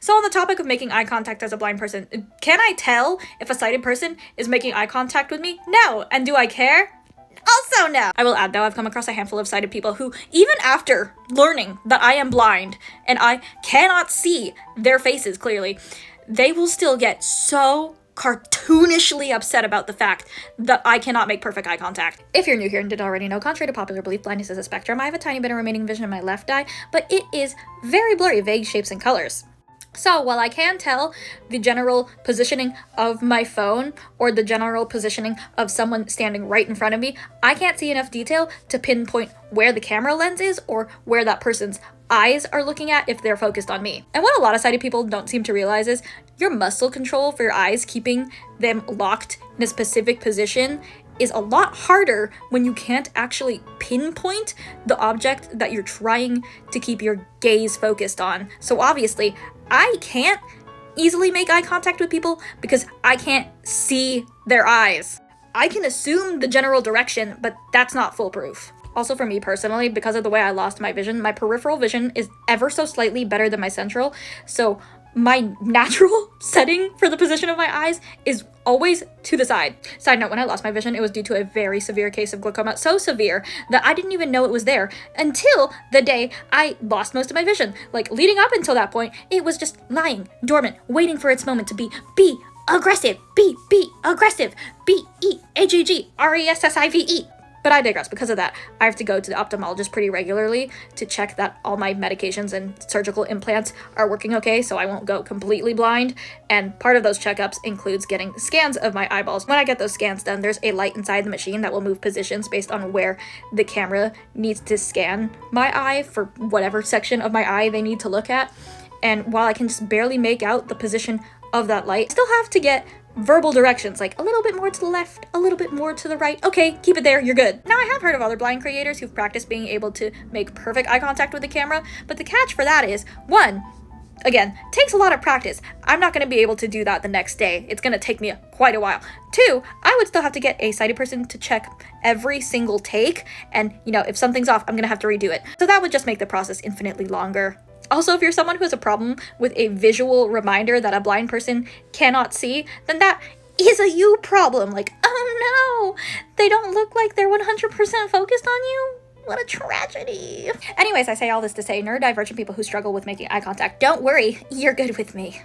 So on the topic of making eye contact as a blind person, can I tell if a sighted person is making eye contact with me? No. And do I care? Also no. I will add though, I've come across a handful of sighted people who, even after learning that I am blind and I cannot see their faces clearly, they will still get so cartoonishly upset about the fact that I cannot make perfect eye contact. If you're new here and didn't already know, contrary to popular belief, blindness is a spectrum. I have a tiny bit of remaining vision in my left eye, but it is very blurry, vague shapes and colors. So while I can tell the general positioning of my phone or the general positioning of someone standing right in front of me, I can't see enough detail to pinpoint where the camera lens is or where that person's eyes are looking at if they're focused on me. And what a lot of sighted people don't seem to realize is your muscle control for your eyes, keeping them locked in a specific position, is a lot harder when you can't actually pinpoint the object that you're trying to keep your gaze focused on. So obviously, I can't easily make eye contact with people because I can't see their eyes. I can assume the general direction, but that's not foolproof. Also for me personally, because of the way I lost my vision, my peripheral vision is ever so slightly better than my central, so my natural setting for the position of my eyes is always to the side. Side note, when I lost my vision, it was due to a very severe case of glaucoma, so severe that I didn't even know it was there until the day I lost most of my vision. Like, leading up until that point, it was just lying dormant, waiting for its moment to be aggressive, be aggressive, BEAGGRESSIVE. But I digress. Because of that, I have to go to the ophthalmologist pretty regularly to check that all my medications and surgical implants are working okay, so I won't go completely blind. And part of those checkups includes getting scans of my eyeballs. When I get those scans done, there's a light inside the machine that will move positions based on where the camera needs to scan my eye for whatever section of my eye they need to look at. And while I can just barely make out the position of that light, I still have to get verbal directions, like a little bit more to the left, a little bit more to the right. Okay, keep it there, you're good. Now, I have heard of other blind creators who've practiced being able to make perfect eye contact with the camera, but the catch for that is, one, again, takes a lot of practice. I'm not going to be able to do that the next day. It's going to take me quite a while. Two, I would still have to get a sighted person to check every single take, and, if something's off, I'm going to have to redo it. So that would just make the process infinitely longer. Also, if you're someone who has a problem with a visual reminder that a blind person cannot see, then that is a you problem. Like, oh no, they don't look like they're 100% focused on you. What a tragedy. Anyways, I say all this to say, neurodivergent people who struggle with making eye contact, don't worry, you're good with me.